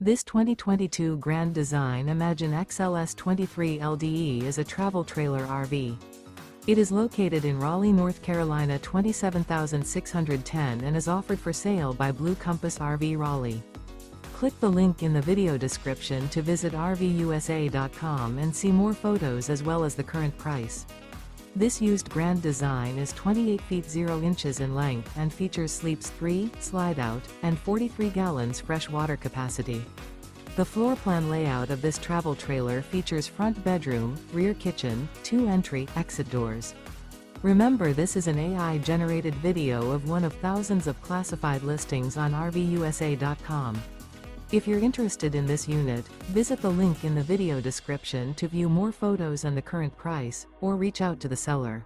This 2022 Grand Design Imagine XLS 23 LDE is a travel trailer RV. It is located in Raleigh, North Carolina 27610 and is offered for sale by Blue Compass RV Raleigh. Click the link in the video description to visit RVUSA.com and see more photos as well as the current price. This used Grand Design is 28 feet 0 inches in length and features sleeps 3, slide-out, and 43 gallons fresh water capacity. The floor plan layout of this travel trailer features front bedroom, rear kitchen, 2 entry/exit doors. Remember, this is an AI-generated video of one of thousands of classified listings on RVUSA.com. If you're interested in this unit, visit the link in the video description to view more photos and the current price, or reach out to the seller.